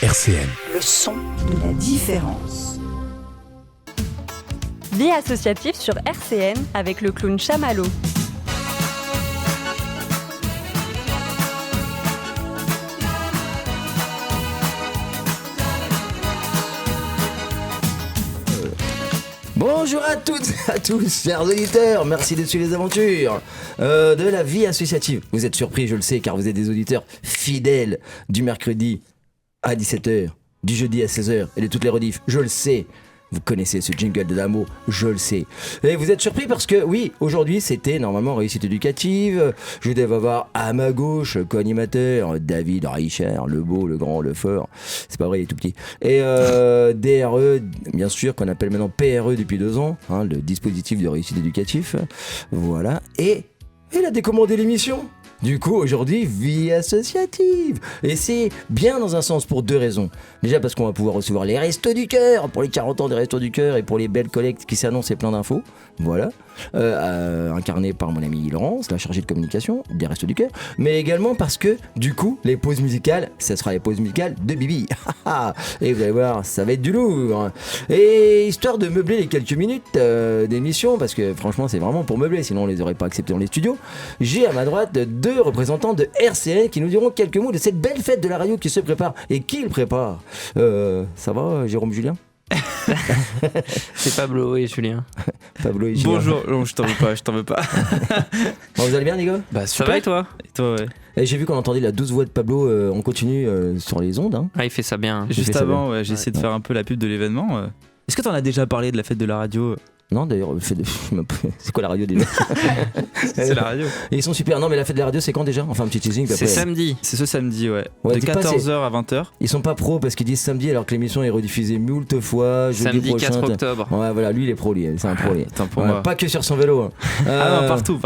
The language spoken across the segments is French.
RCN. Le son de la différence. Vie associative sur RCN avec le clown Chamallow. Bonjour à toutes et à tous, chers auditeurs, merci de suivre les aventures de la vie associative. Vous êtes surpris, je le sais, car vous êtes des auditeurs fidèles du mercredi à 17h, du jeudi à 16h et de toutes les rediffs, je le sais. Vous connaissez ce jingle de Damo, je le sais. Et vous êtes surpris parce que, oui, aujourd'hui, c'était normalement réussite éducative. Je devais avoir à ma gauche, co-animateur, David Reicher, le beau, le grand, le fort. C'est pas vrai, il est tout petit. Et DRE, bien sûr, qu'on appelle maintenant PRE depuis 2 ans, hein, le dispositif de réussite éducatif. Voilà. Et il a décommandé l'émission. Du coup, aujourd'hui, vie associative. Et c'est bien dans un sens pour 2 raisons. Déjà parce qu'on va pouvoir recevoir les Restos du Cœur, pour les 40 ans des Restos du Cœur et pour les belles collectes qui s'annoncent et plein d'infos. Voilà. Incarné par mon ami Laurence, la chargée de communication des Restos du Cœur. Mais également parce que, du coup, les pauses musicales, ça sera les pauses musicales de Bibi. Et vous allez voir, ça va être du lourd. Et histoire de meubler les quelques minutes d'émission, parce que franchement, c'est vraiment pour meubler, sinon on les aurait pas acceptés dans les studios, j'ai à ma droite 2 représentants de RCN qui nous diront quelques mots de cette belle fête de la radio qui se prépare. Et qui le prépare ça va, Jérôme Julien? C'est Pablo et Julien. Pablo et Julien. Bonjour, non, je t'en veux pas. Bon, vous allez bien les gars? Bah super. Ça va et toi? Et toi, ouais. Et j'ai vu qu'on entendait la douce voix de Pablo en continu sur les ondes. Hein. Ah, il fait ça bien. Juste avant, ouais, j'ai essayé de faire un peu la pub de l'événement. Est-ce que t'en as déjà parlé de la fête de la radio? Non d'ailleurs, c'est quoi la radio déjà? C'est la radio. Et ils sont super. Non mais la fête de la radio c'est quand déjà? Enfin un petit teasing. C'est samedi. C'est ce samedi, ouais. De 14h à 20h. Ils sont pas pros parce qu'ils disent samedi alors que l'émission est rediffusée moult fois. Samedi prochain, 4 octobre. Ouais voilà, lui il est pro, c'est un pro. Pour moi. Pas que sur son vélo. Hein. Ah non, partout.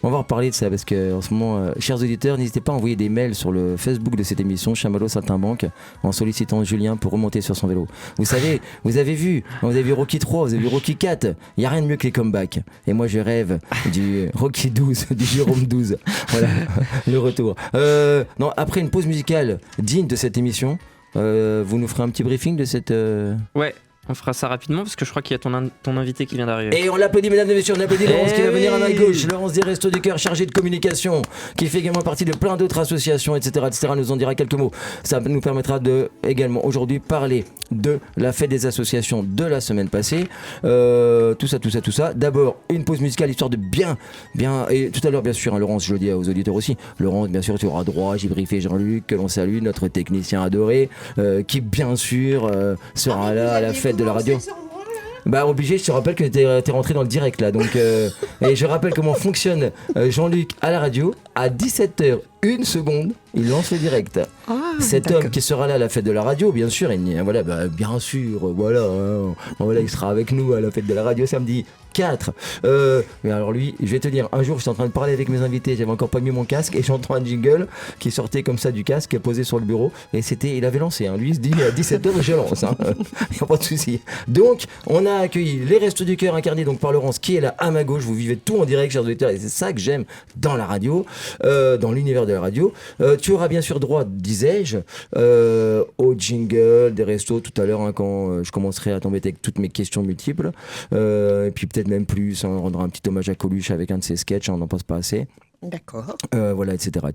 On va en reparler de ça parce que en ce moment, chers auditeurs, n'hésitez pas à envoyer des mails sur le Facebook de cette émission, Chamallow Saltimbanque, en sollicitant Julien pour remonter sur son vélo. Vous savez, vous avez vu Rocky 3, vous avez vu Rocky 4, il n'y a rien de mieux que les comebacks. Et moi je rêve du Rocky 12, du Jérôme 12. Voilà, le retour. Non, après une pause musicale digne de cette émission, vous nous ferez un petit briefing de cette... Ouais. On fera ça rapidement parce que je crois qu'il y a ton invité qui vient d'arriver. Et on l'applaudit mesdames et messieurs, on applaudit Laurence qui va venir à ma gauche. Laurence des Restos du Cœur, chargée de communication, qui fait également partie de plein d'autres associations, etc. nous en dira quelques mots. Ça nous permettra de également aujourd'hui parler de la fête des associations de la semaine passée. Tout ça. D'abord une pause musicale histoire de bien. Et tout à l'heure bien sûr, hein, Laurence, je le dis aux auditeurs aussi. Laurence, bien sûr, tu auras droit. J'ai briefé Jean-Luc, que l'on salue, notre technicien adoré, qui bien sûr sera là à la fête de la radio. Bah obligé, je te rappelle que t'es rentré dans le direct là, donc et je rappelle comment fonctionne Jean-Luc à la radio. À 17h, 1 seconde, il lance le direct. Cet homme qui sera là à la fête de la radio, bien sûr, bien sûr, voilà, il sera avec nous à la fête de la radio samedi 4. Mais alors lui, je vais te dire, un jour j'étais en train de parler avec mes invités, j'avais encore pas mis mon casque et j'entends un jingle qui sortait comme ça du casque posé sur le bureau et il avait lancé, hein. Lui il se dit à 17h je lance, hein. Y a pas de souci. Donc on a accueilli les Restos du Cœur incarnés donc par Laurence qui est là à ma gauche, vous vivez tout en direct chers auditeurs et c'est ça que j'aime dans la radio, dans l'univers de la radio. Tu auras bien sûr droit, disais-je, au jingle des restos tout à l'heure, hein, quand je commencerai à t'embêter avec toutes mes questions multiples, et puis peut-être même plus, hein, on rendra un petit hommage à Coluche avec un de ses sketchs, on n'en passe pas assez. D'accord. Voilà, etc.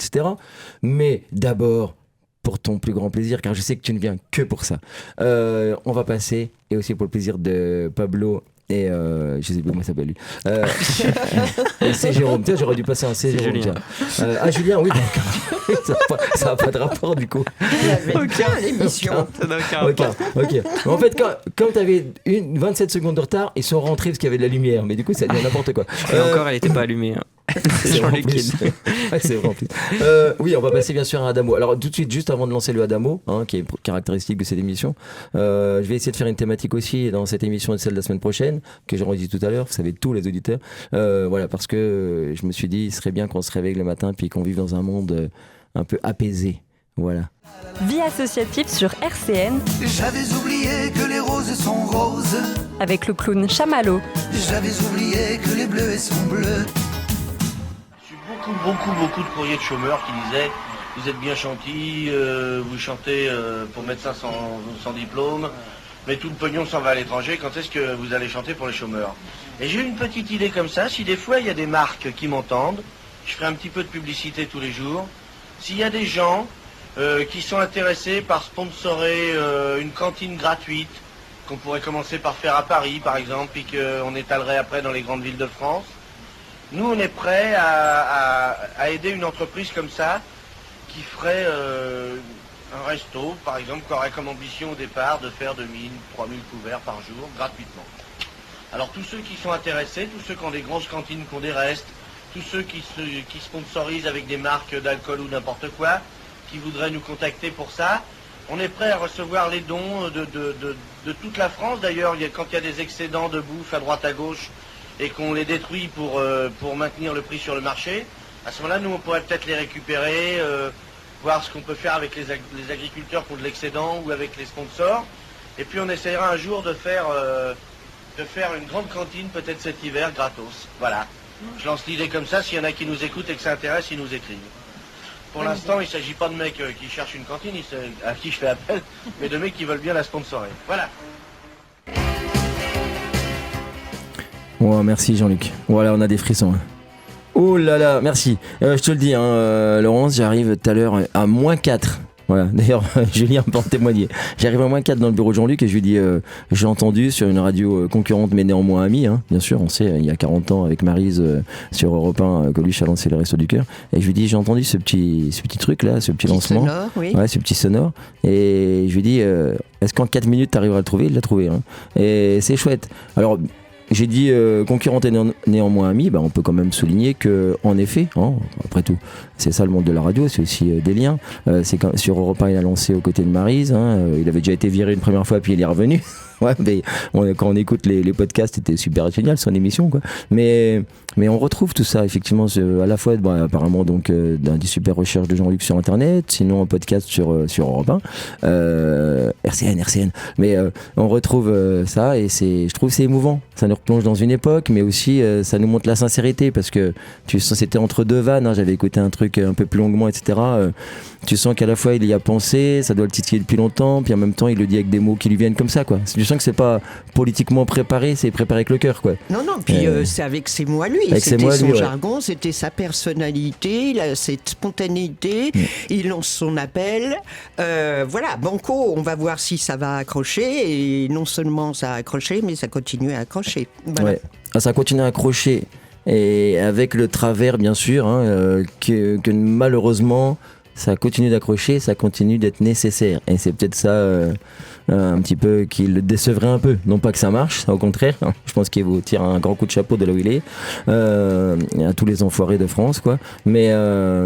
Mais d'abord, pour ton plus grand plaisir, car je sais que tu ne viens que pour ça, on va passer, et aussi pour le plaisir de Pablo et je sais plus comment il s'appelle lui. C'est Jérôme. Tiens, j'aurais dû passer un C Jérôme. Julien. Julien, oui. Ça n'a pas de rapport du coup. Aucun l'émission. Ok. En fait, comme tu avais 27 secondes de retard, ils sont rentrés parce qu'il y avait de la lumière. Mais du coup, ça devient n'importe quoi. Et encore, elle n'était pas allumée. Hein. C'est vrai c'est vrai en plus. Oui, on va passer bien sûr à Adamo. Alors tout de suite, juste avant de lancer le Adamo, hein, qui est caractéristique de cette émission, je vais essayer de faire une thématique aussi dans cette émission et celle de la semaine prochaine, que j'aurais dit tout à l'heure, vous savez tous les auditeurs. Voilà, parce que je me suis dit, il serait bien qu'on se réveille le matin puis qu'on vive dans un monde un peu apaisé. Voilà. Vie associative sur RCN. J'avais oublié que les roses sont roses. Avec le clown Chamallow. J'avais oublié que les bleus sont bleus. Beaucoup de courriers de chômeurs qui disaient vous êtes bien chantis, vous chantez pour médecins sans diplôme, mais tout le pognon s'en va à l'étranger, quand est-ce que vous allez chanter pour les chômeurs? Et j'ai une petite idée comme ça, si des fois il y a des marques qui m'entendent, je ferai un petit peu de publicité tous les jours, s'il y a des gens qui sont intéressés par sponsorer une cantine gratuite, qu'on pourrait commencer par faire à Paris par exemple, puis qu'on étalerait après dans les grandes villes de France, nous on est prêts à aider une entreprise comme ça, qui ferait un resto, par exemple, qui aurait comme ambition au départ de faire 2000, 3000 couverts par jour, gratuitement. Alors tous ceux qui sont intéressés, tous ceux qui ont des grosses cantines, qui ont des restes, tous ceux qui sponsorisent avec des marques d'alcool ou n'importe quoi, qui voudraient nous contacter pour ça, on est prêt à recevoir les dons de toute la France. D'ailleurs, quand il y a des excédents de bouffe à droite à gauche et qu'on les détruit pour maintenir le prix sur le marché, à ce moment-là, nous, on pourrait peut-être les récupérer, voir ce qu'on peut faire avec les agriculteurs qui ont de l'excédent ou avec les sponsors. Et puis, on essaiera un jour de faire une grande cantine, peut-être cet hiver, gratos. Voilà. Je lance l'idée comme ça. S'il y en a qui nous écoutent et que ça intéresse, ils nous écrivent. Pour l'instant, il ne s'agit pas de mecs qui cherchent une cantine, à qui je fais appel, mais de mecs qui veulent bien la sponsorer. Voilà. Oh, merci Jean-Luc. Voilà, on a des frissons. Oh là là, merci. Je te le dis, Laurence, j'arrive tout à l'heure à -4. Voilà, d'ailleurs, Julien peut en témoigner. J'arrive à -4 dans le bureau de Jean-Luc et je lui dis, j'ai entendu sur une radio concurrente, mais néanmoins amie, bien sûr, on sait, il y a 40 ans avec Maryse sur Europe 1, Coluche a lancé les Restos du Cœur. Et je lui dis, j'ai entendu ce petit truc là, ce petit lancement. Sonore, oui. Ouais, ce petit sonore. Et je lui dis, est-ce qu'en 4 minutes tu arriveras à le trouver? Il l'a trouvé. Et c'est chouette. Alors, j'ai dit concurrente et néanmoins amie, on peut quand même souligner que, en effet, après tout, c'est ça le monde de la radio, c'est aussi des liens. C'est quand, sur Europe 1, il a lancé aux côtés de Maryse. Il avait déjà été viré une première fois, puis il est revenu. Ouais, mais quand on écoute les podcasts, c'était super génial son émission, quoi. Mais on retrouve tout ça effectivement à la fois apparemment donc dans des super recherches de Jean-Luc sur internet, sinon un podcast sur Europe 1, RCN. Mais on retrouve ça et je trouve c'est émouvant. Ça nous replonge dans une époque, mais aussi ça nous montre la sincérité parce que tu sens c'était entre deux vannes. J'avais écouté un truc un peu plus longuement, etc. Tu sens qu'à la fois il y a pensé, ça doit le titiller depuis longtemps, puis en même temps il le dit avec des mots qui lui viennent comme ça, quoi. Tu sens que c'est pas politiquement préparé, c'est préparé avec le cœur, quoi. Non, puis c'est avec ses mots à lui. C'était son jargon, c'était sa personnalité, cette spontanéité. Il lance son appel. Voilà, banco, on va voir si ça va accrocher. Et non seulement ça a accroché, mais ça continue à accrocher. Voilà. Ouais. Ça continue à accrocher. Et avec le travers, bien sûr, que malheureusement, ça continue d'accrocher, ça continue d'être nécessaire. Et c'est peut-être ça un petit peu qui le décevrait un peu. Non pas que ça marche, au contraire. Je pense qu'il vous tire un grand coup de chapeau de là où il est. À tous les enfoirés de France, quoi. Mais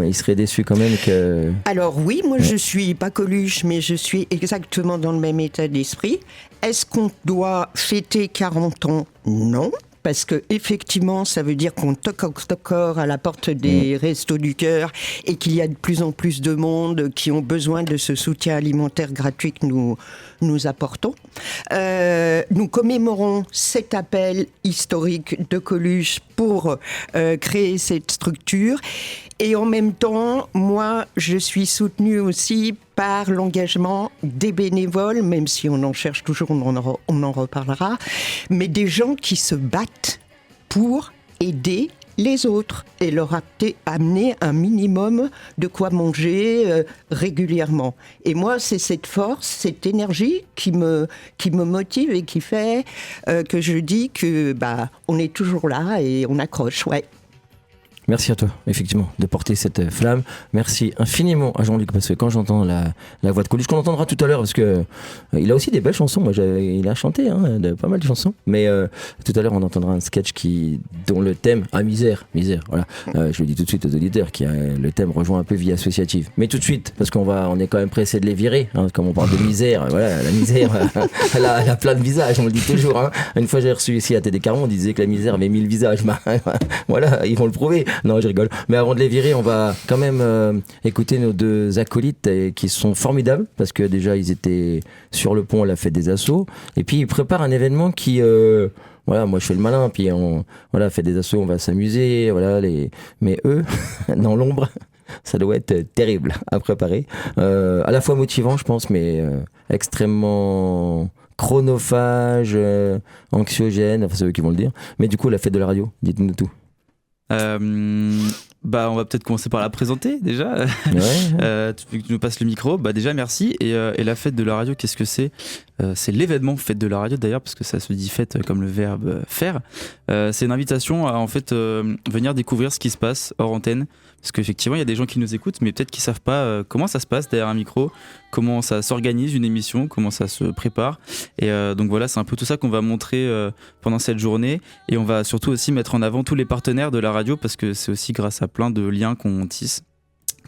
il serait déçu quand même que... Alors oui, moi je suis pas Coluche, mais je suis exactement dans le même état d'esprit. Est-ce qu'on doit fêter 40 ans ? Non. Parce que effectivement, ça veut dire qu'on toque à la porte des Restos du Cœur et qu'il y a de plus en plus de monde qui ont besoin de ce soutien alimentaire gratuit que nous apportons. Nous commémorons cet appel historique de Coluche pour créer cette structure. Et en même temps, moi, je suis soutenue aussi par l'engagement des bénévoles, même si on en cherche toujours, on en reparlera, mais des gens qui se battent pour aider les autres et leur amener un minimum de quoi manger régulièrement. Et moi, c'est cette force, cette énergie qui me motive et qui fait que je dis que on est toujours là et on accroche, ouais. Merci à toi, effectivement, de porter cette flamme. Merci infiniment à Jean-Luc, parce que quand j'entends la voix de Coluche, qu'on entendra tout à l'heure, parce que il a aussi des belles chansons. Moi, il a chanté de pas mal de chansons, mais tout à l'heure, on entendra un sketch dont le thème, misère, voilà. Je le dis tout de suite aux auditeurs, le thème rejoint un peu vie associative. Mais tout de suite, parce qu'on est quand même pressé de les virer, comme on parle de misère. Voilà, la misère, elle a plein de visages, on le dit toujours. Une fois, j'ai reçu ici à TD Caron, on disait que la misère avait 1000 visages. Voilà, ils vont le prouver. Non, je rigole. Mais avant de les virer, on va quand même écouter nos deux acolytes qui sont formidables parce que déjà, ils étaient sur le pont à la fête des Assos. Et puis, ils préparent un événement qui... voilà, moi je fais le malin, puis fête des Assos, on va s'amuser. Voilà, mais eux, dans l'ombre... ça doit être terrible à préparer. À la fois motivant, je pense, mais extrêmement chronophage, anxiogène, enfin c'est eux qui vont le dire. Mais du coup, la fête de la radio, dites-nous tout. On va peut-être commencer par la présenter déjà. Tu nous passes le micro. Déjà merci. Et la fête de la radio, qu'est-ce que c'est ? C'est l'événement fête de la radio d'ailleurs, parce que ça se dit fête comme le verbe faire. C'est une invitation à en fait venir découvrir ce qui se passe hors antenne, parce qu'effectivement il y a des gens qui nous écoutent, mais peut-être qu'ils savent pas comment ça se passe derrière un micro, comment ça s'organise une émission, comment ça se prépare. Et donc voilà, c'est un peu tout ça qu'on va montrer pendant cette journée. Et on va surtout aussi mettre en avant tous les partenaires de la radio, parce que c'est aussi grâce à plein de liens qu'on tisse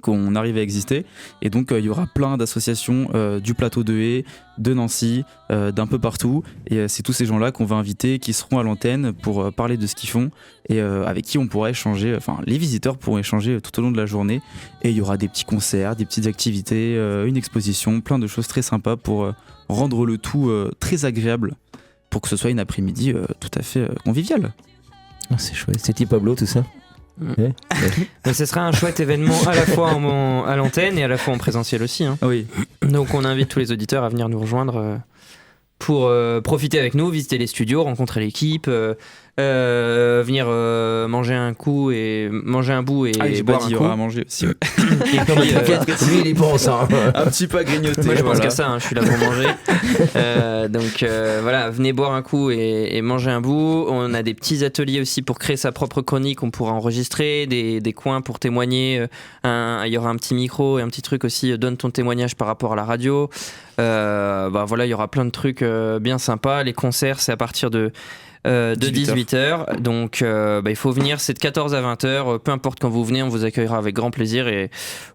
qu'on arrive à exister. Et donc il y aura plein d'associations du plateau de Haye, de Nancy, d'un peu partout, et c'est tous ces gens là qu'on va inviter, qui seront à l'antenne pour parler de ce qu'ils font, et avec qui on pourra échanger, enfin les visiteurs pourront échanger tout au long de la journée. Et il y aura des petits concerts, des petites activités, une exposition, plein de choses très sympas pour rendre le tout très agréable, pour que ce soit une après-midi tout à fait conviviale. C'est chouette. C'est Pablo tout ça. Mais ce sera un chouette événement à la fois à l'antenne et à la fois en présentiel aussi, hein. Oui. Donc on invite tous les auditeurs à venir nous rejoindre pour profiter avec nous, visiter les studios, rencontrer l'équipe, venir manger un bout et boire un coup. À manger aussi. Ouais. Et puis, lui il y pense un petit peu à grignoter. moi je pense qu'à ça, je suis là pour manger. Donc voilà, venez boire un coup et manger un bout. On a des petits ateliers aussi pour créer sa propre chronique, on pourra enregistrer des coins pour témoigner. Il y aura un petit micro et un petit truc aussi, donne ton témoignage par rapport à la radio. Voilà, il y aura plein de trucs bien sympas. Les concerts, c'est à partir de 18h. Donc il faut venir, c'est de 14 à 20h. Peu importe quand vous venez, on vous accueillera avec grand plaisir, et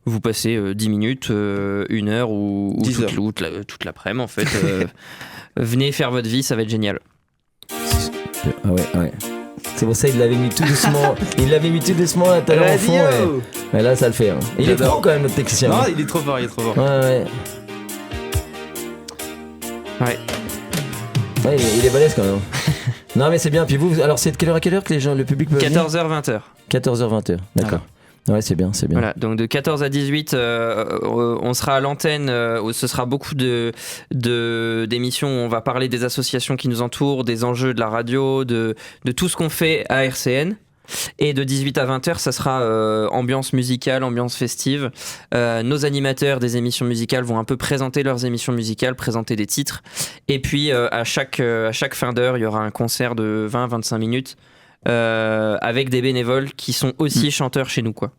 vous passez 10 minutes, 1 heure ou toute l'après-midi en fait. Venez faire votre vie, ça va être génial. Ah ouais. C'est pour ça il l'avait mis tout doucement. Il l'avait mis tout doucement à tout à l'heure au fond. Mais là ça le fait. Hein. Il est trop quand même notre technicien. Non, il est trop fort, Ouais. Ouais, il est balèze quand même. Non mais c'est bien. Puis vous, alors c'est de quelle heure à quelle heure que les gens, le public peut venir ? 14h, 20h. 14h, 20h, d'accord. Ouais, c'est bien. Voilà, donc de 14 à 18, on sera à l'antenne, où ce sera beaucoup d'émissions où on va parler des associations qui nous entourent, des enjeux de la radio, de tout ce qu'on fait à RCN. Et de 18 à 20h, ça sera ambiance musicale, ambiance festive. Nos animateurs des émissions musicales vont un peu présenter leurs émissions musicales, présenter des titres. Et puis à chaque fin d'heure, il y aura un concert de 20-25 minutes avec des bénévoles qui sont aussi chanteurs chez nous, quoi.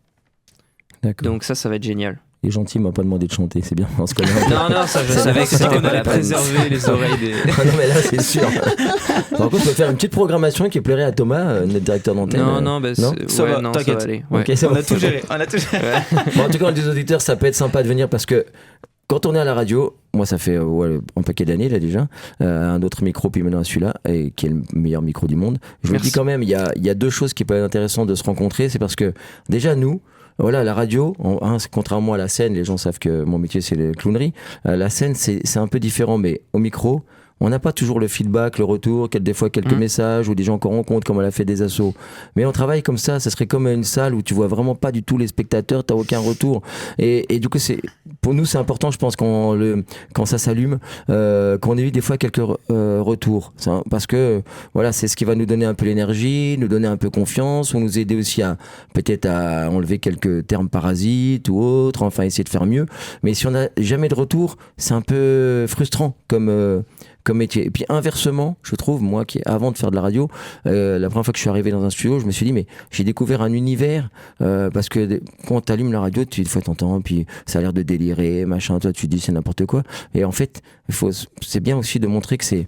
D'accord. Donc ça va être génial. Il est gentil, il m'a pas demandé de chanter, c'est bien. On se connaît. Non, ça je savais que c'était qu'on allait préserver les oreilles des. Ah non, mais là c'est sûr. Par contre, on peut faire une petite programmation qui plairait à Thomas, notre directeur d'antenne. Non, ça va, t'inquiète. Ça va aller. Ouais. Okay, on a tout géré. Bon, en tout cas, les auditeurs, ça peut être sympa de venir, parce que quand on est à la radio, moi ça fait un paquet d'années là déjà, un autre micro puis maintenant celui-là, et qui est le meilleur micro du monde. Je me dis quand même, il y a deux choses qui peuvent être intéressantes de se rencontrer. C'est parce que déjà nous, voilà, la radio, contrairement à la scène, les gens savent que mon métier c'est la clownerie. La scène c'est un peu différent, mais au micro, on n'a pas toujours le feedback, le retour, des fois quelques messages ou des gens qu'on rencontre, comme on l'a fait des assos. Mais on travaille comme ça serait comme une salle où tu vois vraiment pas du tout les spectateurs, t'as aucun retour. Et du coup, pour nous, c'est important, je pense, quand ça s'allume, qu'on ait eu des fois quelques retours. Parce que, voilà, c'est ce qui va nous donner un peu l'énergie, nous donner un peu confiance, ou nous aider aussi peut-être à enlever quelques termes parasites ou autres, enfin, essayer de faire mieux. Mais si on n'a jamais de retour, c'est un peu frustrant comme métier. Et puis inversement, je trouve, moi qui avant de faire de la radio, la première fois que je suis arrivé dans un studio, je me suis dit mais j'ai découvert un univers, parce que quand t'allumes la radio, des fois t'entends, puis ça a l'air de délirer, machin, toi tu dis c'est n'importe quoi. Et en fait, c'est bien aussi de montrer que c'est,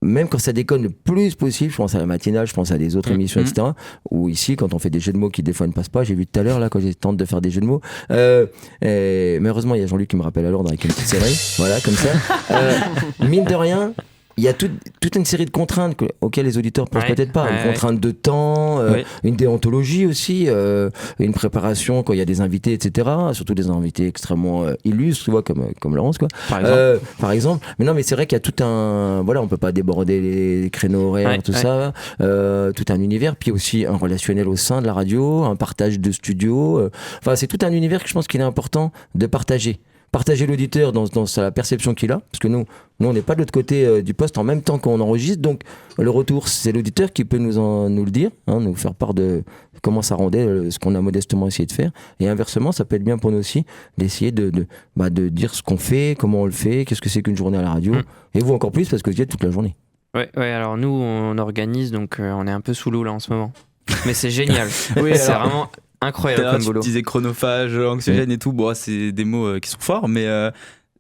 même quand ça déconne le plus possible, je pense à la matinale, je pense à des autres émissions, etc. Ou ici, quand on fait des jeux de mots qui des fois ne passent pas, j'ai vu tout à l'heure là quand j'ai tenté de faire des jeux de mots. Mais heureusement, il y a Jean-Luc qui me rappelle à l'ordre avec une petite série, voilà, comme ça. Mine de rien, il y a toute une série de contraintes auxquelles les auditeurs pensent peut-être pas. Une contrainte de temps, une déontologie aussi, une préparation quand il y a des invités, etc. Surtout des invités extrêmement illustres, tu vois, comme Laurence, quoi. Par exemple. Mais non, mais c'est vrai qu'il y a tout un... Voilà, on peut pas déborder les créneaux horaires, ça. Tout un univers, puis aussi un relationnel au sein de la radio, un partage de studio. Enfin, c'est tout un univers que je pense qu'il est important de partager. Partager l'auditeur dans sa perception qu'il a, parce que nous on n'est pas de l'autre côté du poste en même temps qu'on enregistre, donc le retour c'est l'auditeur qui peut nous le dire, nous faire part de comment ça rendait ce qu'on a modestement essayé de faire, et inversement ça peut être bien pour nous aussi d'essayer de dire ce qu'on fait, comment on le fait, qu'est-ce que c'est qu'une journée à la radio, et vous encore plus parce que vous y êtes toute la journée. Ouais, alors nous on organise, donc on est un peu sous l'eau là en ce moment, mais c'est génial. C'est vraiment incroyable comme boulot. Tu disais chronophage, anxiogène et tout, bon, c'est des mots qui sont forts, mais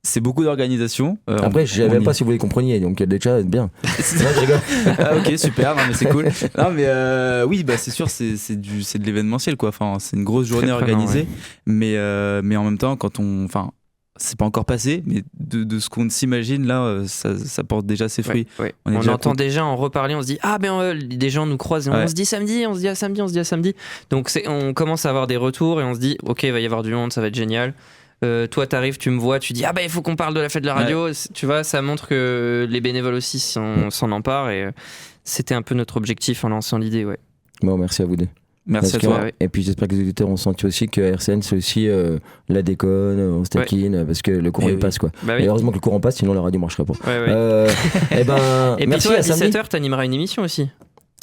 c'est beaucoup d'organisation. Après, je ne savais pas si vous les compreniez, donc déjà, bien. Non, je rigole. Ok, super, non, mais c'est cool. Non, mais oui, c'est sûr, c'est de l'événementiel, quoi. Enfin, c'est une grosse journée organisée, mais en même temps, c'est pas encore passé, mais de ce qu'on s'imagine là, ça porte déjà ses fruits. On entend déjà en reparler, on se dit des gens nous croisent et on se dit samedi, on se dit à samedi. Donc on commence à avoir des retours et on se dit ok, il va y avoir du monde, ça va être génial. Toi t'arrives, tu me vois, tu dis il faut qu'on parle de la fête de la radio. Tu vois, ça montre que les bénévoles aussi s'en emparent et c'était un peu notre objectif en lançant l'idée. Bon, merci à vous deux. Merci à toi. Et puis j'espère que les auditeurs ont senti aussi que RCN c'est aussi la déconne, on se taquine, parce que le courant il passe, quoi. Et heureusement que le courant passe, sinon la radio marcherait pas. Et puis merci. Toi à 17h t'animeras une émission aussi.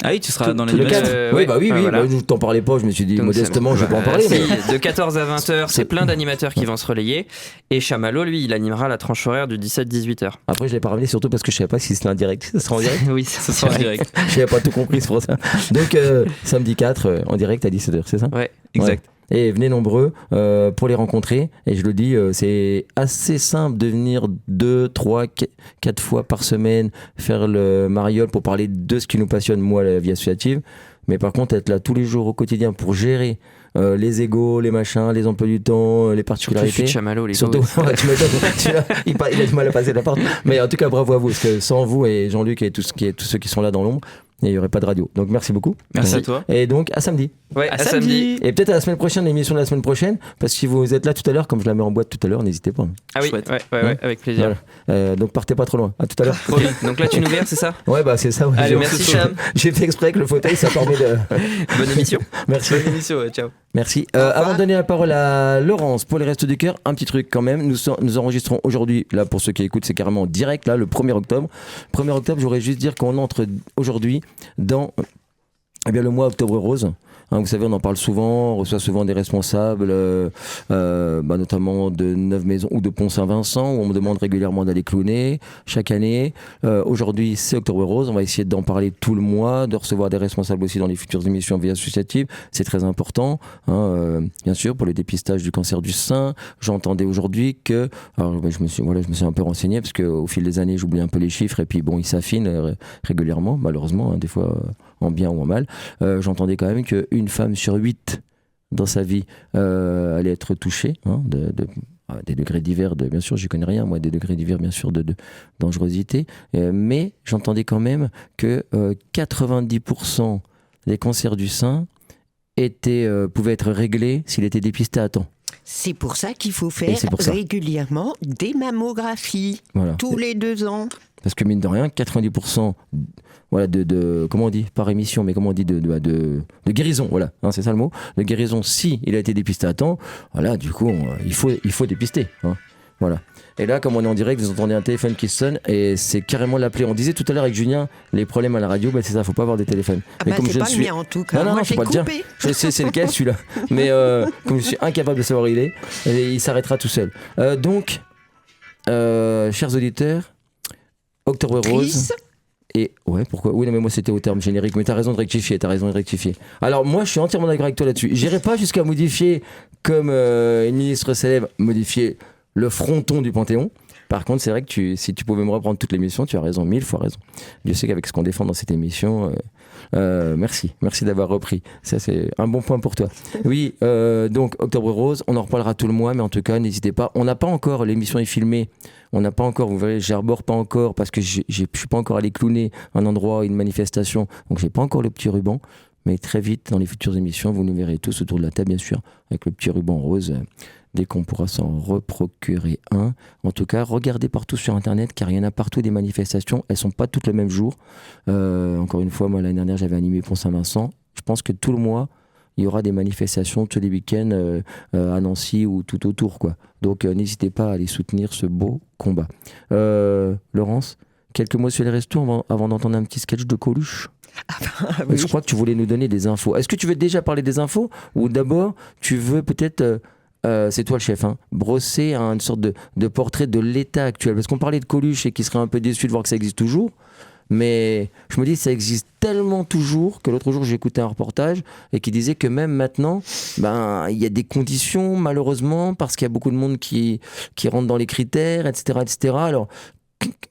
Ah oui, tu seras dans l'animation. Oui, voilà. Moi, je t'en parlais pas, je me suis dit donc, modestement, je vais pas en parler. De 14 à 20h, c'est plein d'animateurs qui vont se relayer. Et Chamallow, lui, il animera la tranche horaire du 17-18h. Après, je l'ai pas ramené surtout parce que je savais pas si c'était en direct. Ça sera en direct. Oui, ça sera en direct. J'avais pas tout compris, c'est pour ça. Donc, samedi 4, en direct à 17h, c'est ça ? Ouais, exact. Et venez nombreux pour les rencontrer. Et je le dis, c'est assez simple de venir 2, 3, 4 fois par semaine faire le mariole pour parler de ce qui nous passionne, moi, la vie associative. Mais par contre, être là tous les jours au quotidien pour gérer les égos, les machins, les emplois du temps, les particularités. Surtout, il a du mal à passer la porte. Mais en tout cas, bravo à vous, parce que sans vous et Jean-Luc et tous ceux qui sont là dans l'ombre, il n'y aurait pas de radio. Donc merci beaucoup. Merci à toi. Et donc à samedi. Ouais, à samedi. Et peut-être à la semaine prochaine, l'émission de la semaine prochaine, parce que si vous êtes là tout à l'heure, comme je la mets en boîte tout à l'heure, n'hésitez pas. Ah oui, ouais, avec plaisir. Voilà. Donc partez pas trop loin. À tout à l'heure. Donc là tu nous verses, c'est ça ? Ouais, c'est ça. Ouais. Allez, merci Cham. J'ai fait exprès que le fauteuil, ça permet de... Bonne émission. Merci. Bonne émission, ciao. Merci. Avant de donner la parole à Laurence pour les Restos du Cœur, un petit truc quand même. Nous enregistrons aujourd'hui, là pour ceux qui écoutent, c'est carrément en direct, là, le 1er octobre. 1er octobre, j'aurais juste dire qu'on entre aujourd'hui dans le mois Octobre Rose. Vous savez, on en parle souvent, on reçoit souvent des responsables, notamment de Neuve Maisons ou de Pont-Saint-Vincent, où on me demande régulièrement d'aller clowner chaque année. Aujourd'hui, c'est Octobre Rose, on va essayer d'en parler tout le mois, de recevoir des responsables aussi dans les futures émissions Vie Associative. C'est très important, bien sûr, pour le dépistage du cancer du sein. J'entendais aujourd'hui que... Alors, je me suis un peu renseigné, parce qu'au fil des années, j'oublie un peu les chiffres, et puis bon, ils s'affinent régulièrement, malheureusement, des fois en bien ou en mal. J'entendais quand même qu'une femme sur 8 dans sa vie allait être touchée des degrés divers bien sûr j'y connais rien moi, des degrés divers bien sûr de dangerosité, mais j'entendais quand même que 90% des cancers du sein pouvaient être réglés s'il était dépisté à temps. C'est pour ça qu'il faut faire régulièrement des mammographies, tous les 2 ans. Parce que mine de rien, 90% de comment on dit, pas rémission, mais comment on dit, de guérison, voilà, c'est ça le mot, de guérison si il a été dépisté à temps, voilà, du coup, il faut dépister, voilà. Et là, comme on est en direct, vous entendez un téléphone qui sonne et c'est carrément l'appeler. On disait tout à l'heure avec Julien, les problèmes à la radio, c'est ça, faut pas avoir des téléphones. Mais comme c'est pas le mien en tout cas, moi j'ai coupé. Je sais c'est lequel celui-là, mais comme je suis incapable de savoir où il est, il s'arrêtera tout seul. Donc, chers auditeurs, Octobre Rose. Et pourquoi ? Oui, non, mais moi c'était au terme générique, mais t'as raison de rectifier. Alors moi je suis entièrement d'accord avec toi là-dessus. J'irai pas jusqu'à modifier, comme une ministre célèbre, modifier le fronton du Panthéon. Par contre, c'est vrai que si tu pouvais me reprendre toute l'émission, tu as raison, 1000 fois raison. Je sais qu'avec ce qu'on défend dans cette émission, merci d'avoir repris. Ça, c'est un bon point pour toi. Oui, donc Octobre Rose, on en reparlera tout le mois, mais en tout cas, n'hésitez pas. On n'a pas encore, l'émission est filmée, on n'a pas encore, vous verrez, j'arbore pas encore parce que je suis pas encore allé clowner un endroit, une manifestation, donc j'ai pas encore le petit ruban. Mais très vite, dans les futures émissions, vous nous verrez tous autour de la table, bien sûr, avec le petit ruban rose. Dès qu'on pourra s'en reprocurer un. En tout cas, regardez partout sur Internet, car il y en a partout des manifestations. Elles ne sont pas toutes le même jour. Encore une fois, moi, l'année dernière, j'avais animé Pont-Saint-Vincent. Je pense que tout le mois, il y aura des manifestations tous les week-ends à Nancy ou tout autour, quoi. Donc, n'hésitez pas à aller soutenir ce beau combat. Laurence, quelques mots sur les restos avant d'entendre un petit sketch de Coluche. Oui. Je crois que tu voulais nous donner des infos. Est-ce que tu veux déjà parler des infos ou d'abord, tu veux peut-être... c'est toi le chef, hein, brosser une sorte de portrait de l'état actuel. Parce qu'on parlait de Coluche et qui serait un peu déçu de voir que ça existe toujours. Mais je me dis ça existe tellement toujours que l'autre jour j'ai écouté un reportage et qui disait que même maintenant, il y a des conditions malheureusement parce qu'il y a beaucoup de monde qui rentre dans les critères, etc., etc. Alors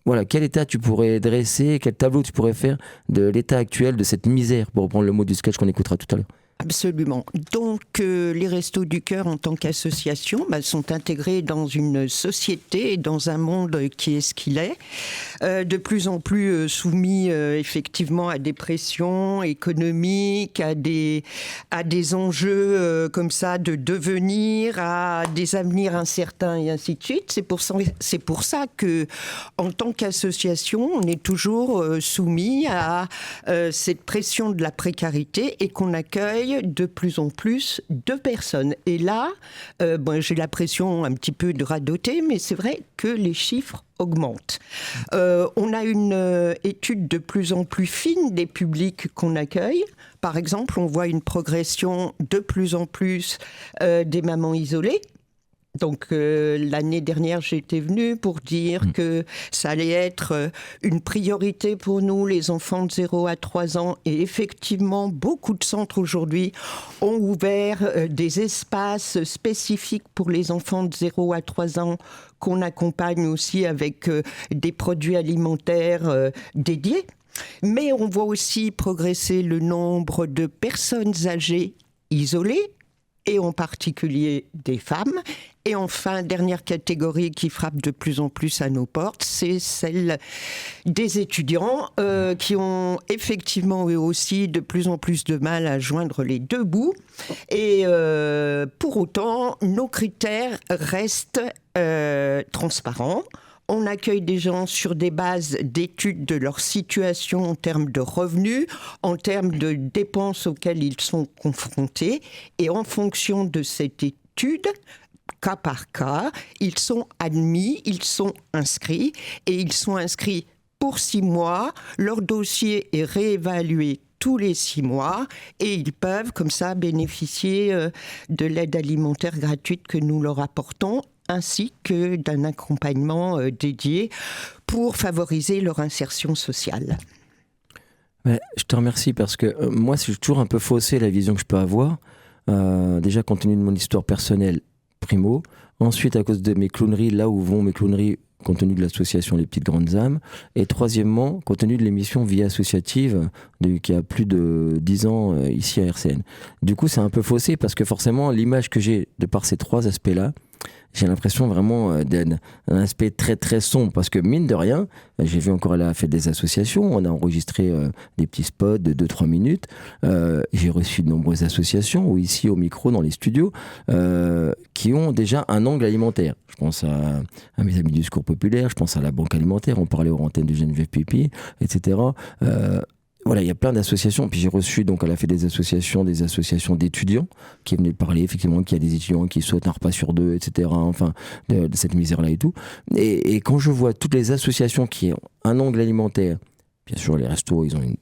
voilà, quel état tu pourrais dresser, quel tableau tu pourrais faire de l'état actuel de cette misère, pour reprendre le mot du sketch qu'on écoutera tout à l'heure. Absolument. Donc, les Restos du Cœur, en tant qu'association, sont intégrés dans une société et dans un monde qui est ce qu'il est, de plus en plus soumis effectivement à des pressions économiques, à des enjeux comme ça de devenir, à des avenirs incertains et ainsi de suite. C'est pour ça que, en tant qu'association, on est toujours soumis à cette pression de la précarité et qu'on accueille de plus en plus de personnes. Et là, j'ai l'impression un petit peu de radoter, mais c'est vrai que les chiffres augmentent. On a une étude de plus en plus fine des publics qu'on accueille. Par exemple, on voit une progression de plus en plus des mamans isolées. Donc l'année dernière, j'étais venue pour dire que ça allait être une priorité pour nous, les enfants de 0 à 3 ans. Et effectivement, beaucoup de centres aujourd'hui ont ouvert des espaces spécifiques pour les enfants de 0 à 3 ans qu'on accompagne aussi avec des produits alimentaires dédiés. Mais on voit aussi progresser le nombre de personnes âgées isolées, et en particulier des femmes. Et enfin, dernière catégorie qui frappe de plus en plus à nos portes, c'est celle des étudiants qui ont effectivement eux aussi de plus en plus de mal à joindre les deux bouts. Et pour autant, nos critères restent transparents. On accueille des gens sur des bases d'études de leur situation en termes de revenus, en termes de dépenses auxquelles ils sont confrontés. Et en fonction de cette étude, cas par cas, ils sont admis, ils sont inscrits. Et ils sont inscrits pour 6 mois. Leur dossier est réévalué tous les 6 mois et ils peuvent comme ça bénéficier de l'aide alimentaire gratuite que nous leur apportons, ainsi que d'un accompagnement dédié pour favoriser leur insertion sociale. Je te remercie parce que moi, c'est toujours un peu faussé la vision que je peux avoir. Déjà, compte tenu de mon histoire personnelle, primo. Ensuite, à cause de mes clowneries, là où vont mes clowneries, compte tenu de l'association Les Petites Grandes Âmes. Et troisièmement, compte tenu de l'émission Vie Associative, qui a plus de 10 ans ici à RCN. Du coup, c'est un peu faussé parce que forcément, l'image que j'ai de par ces 3 aspects-là, j'ai l'impression vraiment d'un aspect très très sombre parce que mine de rien, j'ai vu encore elle a fait des associations, on a enregistré des petits spots de 2-3 minutes, j'ai reçu de nombreuses associations ou ici au micro dans les studios qui ont déjà un angle alimentaire. Je pense à mes amis du Secours Populaire, je pense à la Banque Alimentaire, on parlait aux antennes de Geneviève Pépi, etc. Voilà, il y a plein d'associations. Puis j'ai reçu, donc elle a fait des associations d'étudiants qui venaient parler, effectivement, qu'il y a des étudiants qui sautent un repas sur 2, etc. Enfin, de cette misère-là et tout. Et quand je vois toutes les associations qui ont un angle alimentaire, bien sûr, les restos, ils ont une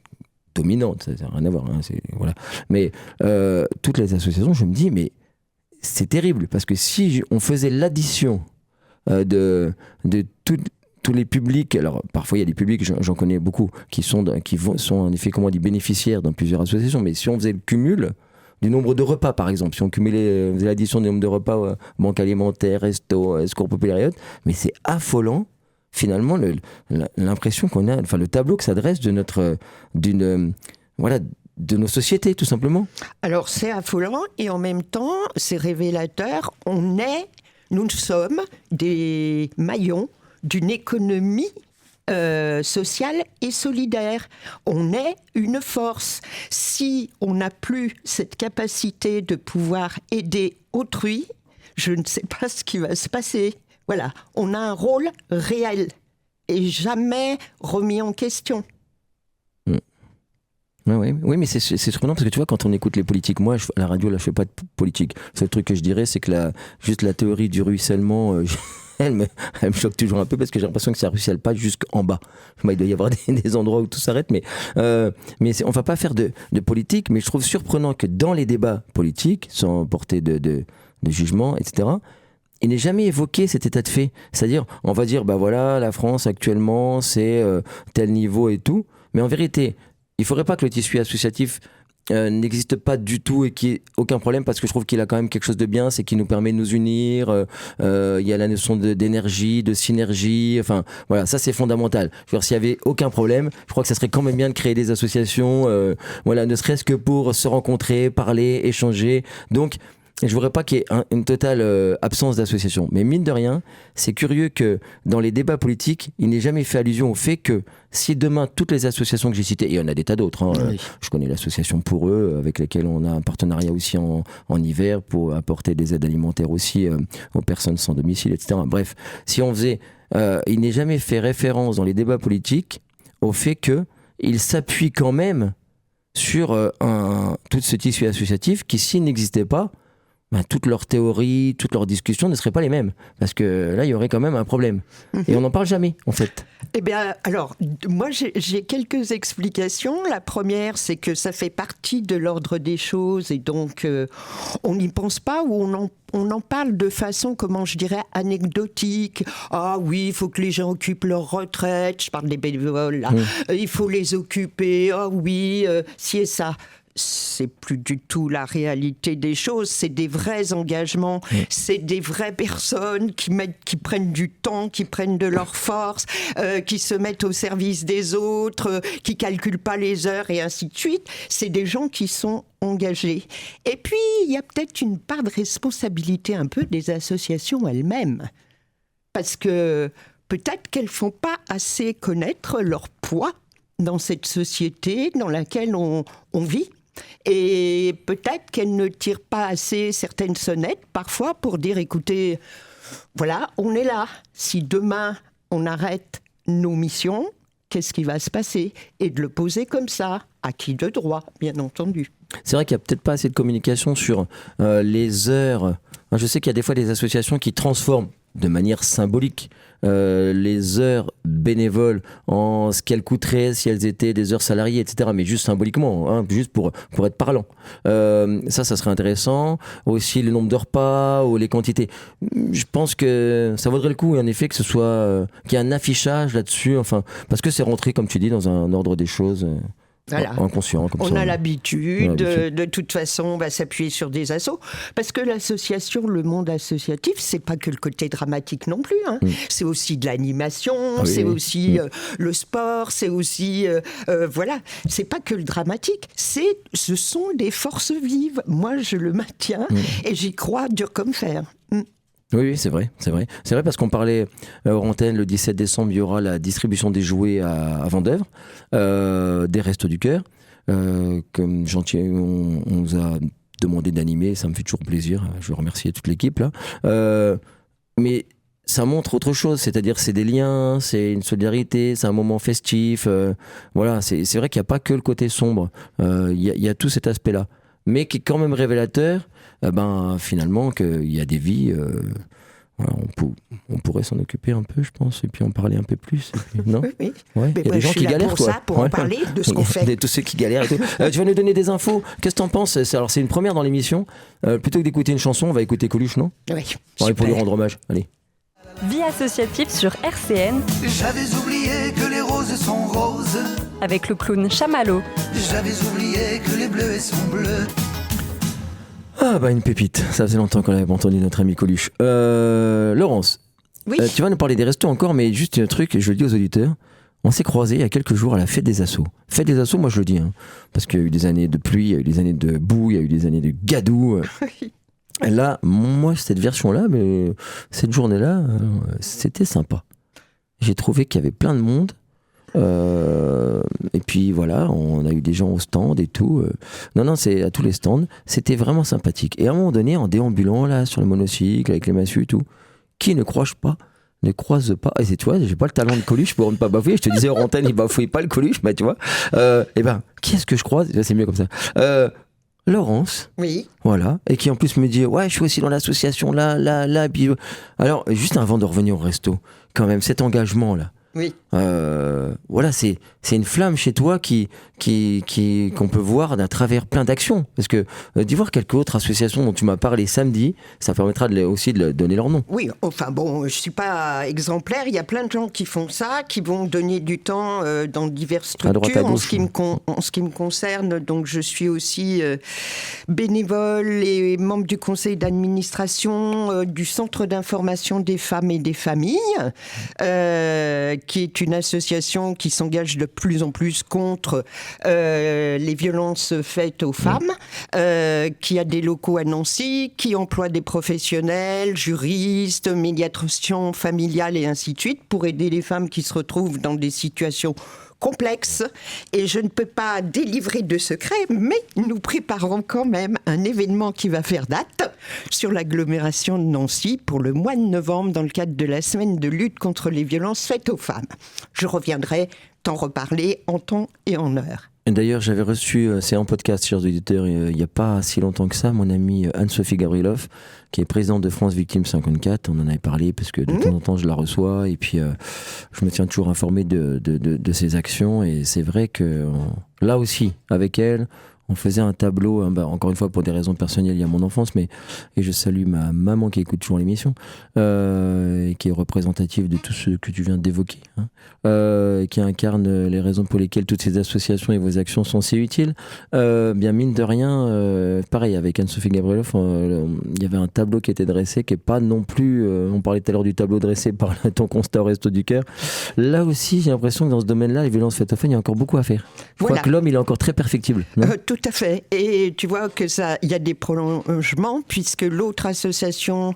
dominante, ça n'a rien à voir. Hein, voilà. Mais toutes les associations, je me dis, mais c'est terrible. Parce que si on faisait l'addition de tous les publics, alors parfois il y a des publics, j'en connais beaucoup, qui sont en effet, comment on dit, bénéficiaires dans plusieurs associations, mais si on faisait le cumul du nombre de repas, par exemple. Si on cumulait l'addition du nombre de repas, banque alimentaire, resto, secours populaire et autres, mais c'est affolant, finalement, l'impression qu'on a, enfin le tableau que ça dresse de de nos sociétés, tout simplement. Alors, c'est affolant et en même temps, c'est révélateur. Nous sommes des maillons d'une économie sociale et solidaire. On est une force. Si on n'a plus cette capacité de pouvoir aider autrui, je ne sais pas ce qui va se passer. Voilà, on a un rôle réel et jamais remis en question. Oui, mais c'est surprenant parce que tu vois, quand on écoute les politiques, moi, à la radio, là, je fais pas de politique. Le seul truc que je dirais, c'est que juste la théorie du ruissellement, elle me choque toujours un peu parce que j'ai l'impression que ça ruisselle pas jusqu'en bas. Il doit y avoir des endroits où tout s'arrête, mais on va pas faire de politique, mais je trouve surprenant que dans les débats politiques, sans porter de jugement, etc., il n'est jamais évoqué cet état de fait. C'est-à-dire, on va dire, bah voilà, la France actuellement, c'est tel niveau et tout, mais en vérité, il ne faudrait pas que le tissu associatif n'existe pas du tout et qu'il n'y ait aucun problème, parce que je trouve qu'il a quand même quelque chose de bien, c'est qu'il nous permet de nous unir, il y a la notion d'énergie, de synergie, enfin voilà, ça c'est fondamental. Je veux dire, s'il n'y avait aucun problème, je crois que ça serait quand même bien de créer des associations, voilà, ne serait-ce que pour se rencontrer, parler, échanger. Donc je ne voudrais pas qu'il y ait une totale absence d'association. Mais mine de rien, c'est curieux que dans les débats politiques, il n'ait jamais fait allusion au fait que si demain, toutes les associations que j'ai citées, et il y en a des tas d'autres, oui. Je connais l'association Pour Eux, avec laquelle on a un partenariat aussi en hiver pour apporter des aides alimentaires aussi aux personnes sans domicile, etc. Bref, si on faisait... il n'est jamais fait référence dans les débats politiques au fait qu'il s'appuie quand même sur tout ce tissu associatif qui, s'il n'existait pas, toutes leurs théories, toutes leurs discussions ne seraient pas les mêmes. Parce que là, il y aurait quand même un problème. Et on n'en parle jamais, en fait. Eh bien, alors, moi, j'ai quelques explications. La première, c'est que ça fait partie de l'ordre des choses et donc, on n'y pense pas ou on en parle de façon, comment je dirais, anecdotique. Ah oui, il faut que les gens occupent leur retraite. Je parle des bénévoles, là. Il faut les occuper. Ah oui, si et ça. C'est plus du tout la réalité des choses, c'est des vrais engagements, c'est des vraies personnes qui prennent du temps, qui prennent de leur force, qui se mettent au service des autres, qui calculent pas les heures et ainsi de suite. C'est des gens qui sont engagés. Et puis, il y a peut-être une part de responsabilité un peu des associations elles-mêmes. Parce que peut-être qu'elles font pas assez connaître leur poids dans cette société dans laquelle on vit. Et peut-être qu'elle ne tire pas assez certaines sonnettes, parfois, pour dire, écoutez, voilà, on est là. Si demain, on arrête nos missions, qu'est-ce qui va se passer ? Et de le poser comme ça, à qui de droit, bien entendu. C'est vrai qu'il n'y a peut-être pas assez de communication sur les heures. Je sais qu'il y a des fois des associations qui transforment de manière symbolique les heures bénévoles en ce qu'elles coûteraient si elles étaient des heures salariées, etc. Mais juste symboliquement, juste pour être parlant. Ça serait intéressant. Aussi le nombre de repas ou les quantités. Je pense que ça vaudrait le coup, en effet, que ce soit qu'il y ait un affichage là-dessus. Enfin, parce que c'est rentré, comme tu dis, dans un ordre des choses. Voilà. Inconscient, comme on ça. A l'habitude, de toute façon, on va s'appuyer sur des assos. Parce que l'association, le monde associatif, c'est pas que le côté dramatique non plus. C'est aussi de l'animation, c'est aussi le sport, c'est aussi... voilà, c'est pas que le dramatique, ce sont des forces vives. Moi, je le maintiens et j'y crois dur comme fer. Oui, c'est vrai. C'est vrai parce qu'on parlait hors antenne, le 17 décembre, il y aura la distribution des jouets à Vendeuvre, des Restos du Cœur. Comme gentil, on nous a demandé d'animer, ça me fait toujours plaisir. Je veux remercier toute l'équipe là. Mais ça montre autre chose, c'est-à-dire c'est des liens, c'est une solidarité, c'est un moment festif. Voilà, c'est vrai qu'il n'y a pas que le côté sombre. Il y a tout cet aspect-là, mais qui est quand même révélateur. Finalement qu'il y a des vies, voilà, on pourrait s'en occuper un peu, je pense, et puis en parler un peu plus. Puis, non oui. Ouais, il y a des gens qui galèrent, pour ça, pour en parler de ce qu'on fait. Tous ceux qui galèrent. Et tout. Tu vas nous donner des infos. Qu'est-ce que t'en penses ? Alors c'est une première dans l'émission. Plutôt que d'écouter une chanson, on va écouter Coluche, non ? Oui. Pour lui rendre hommage. Allez. Vie associative sur RCN. J'avais oublié que les roses sont roses. Avec le clown Chamallow. J'avais oublié que les bleus sont bleus. Ah bah une pépite, ça faisait longtemps qu'on n'avait pas entendu notre ami Coluche. Laurence, Oui. Tu vas nous parler des restos encore, mais juste un truc, je le dis aux auditeurs, on s'est croisés il y a quelques jours à la fête des assos. Fête des assos, moi je le dis, parce qu'il y a eu des années de pluie, il y a eu des années de boue, il y a eu des années de gadou. Et là, moi cette version-là, mais cette journée-là, c'était sympa. J'ai trouvé qu'il y avait plein de monde. Et puis voilà, on a eu des gens au stand et tout. Non, c'est à tous les stands. C'était vraiment sympathique. Et à un moment donné, en déambulant là sur le monocycle avec les massues et tout, qui ne croise pas. Et c'est, tu vois, j'ai pas le talent de Coluche pour ne pas bafouiller. Je te disais hors antenne, il bafouille pas le Coluche, mais tu vois. Et ben, qui est-ce que je croise? C'est mieux comme ça. Laurence. Oui. Voilà. Et qui en plus me dit, ouais, je suis aussi dans l'association là. Puis, alors, juste avant de revenir au resto, quand même, cet engagement là. Oui. Voilà, c'est une flamme chez toi qu'on peut voir à travers plein d'actions. Parce que d'y voir quelques autres associations dont tu m'as parlé samedi, ça permettra aussi de donner leur nom. Oui, enfin bon, je suis pas exemplaire. Il y a plein de gens qui font ça, qui vont donner du temps dans diverses structures. À droite, à gauche. En ce qui me concerne, donc je suis aussi bénévole et membre du conseil d'administration du Centre d'information des femmes et des familles, qui est une association qui s'engage de plus en plus contre les violences faites aux femmes, qui a des locaux à Nancy, qui emploie des professionnels, juristes, médiation familiale et ainsi de suite, pour aider les femmes qui se retrouvent dans des situations complexes. Et je ne peux pas délivrer de secret, mais nous préparons quand même un événement qui va faire date sur l'agglomération de Nancy pour le mois de novembre dans le cadre de la semaine de lutte contre les violences faites aux femmes. Je reviendrai t'en reparler en temps et en heure. Et d'ailleurs, j'avais reçu, c'est en podcast, chers auditeurs, il n'y a pas si longtemps que ça, mon amie Anne-Sophie Gabrielov, qui est présidente de France Victime 54. On en avait parlé parce que de temps en temps, je la reçois et puis je me tiens toujours informé de ses actions. Et c'est vrai que là aussi, avec elle, on faisait un tableau, encore une fois pour des raisons personnelles, il y a mon enfance, et je salue ma maman qui écoute toujours l'émission, et qui est représentative de tout ce que tu viens d'évoquer, qui incarne les raisons pour lesquelles toutes ces associations et vos actions sont si utiles. Bien mine de rien, pareil, avec Anne-Sophie Gabrielov, il y avait un tableau qui était dressé, qui n'est pas non plus, on parlait tout à l'heure du tableau dressé par ton constat au Resto du Cœur. Là aussi, j'ai l'impression que dans ce domaine-là, les violences faites aux femmes, il y a encore beaucoup à faire. Je crois que l'homme, il est encore très perfectible. Tout à fait. Et tu vois que il y a des prolongements, puisque l'autre association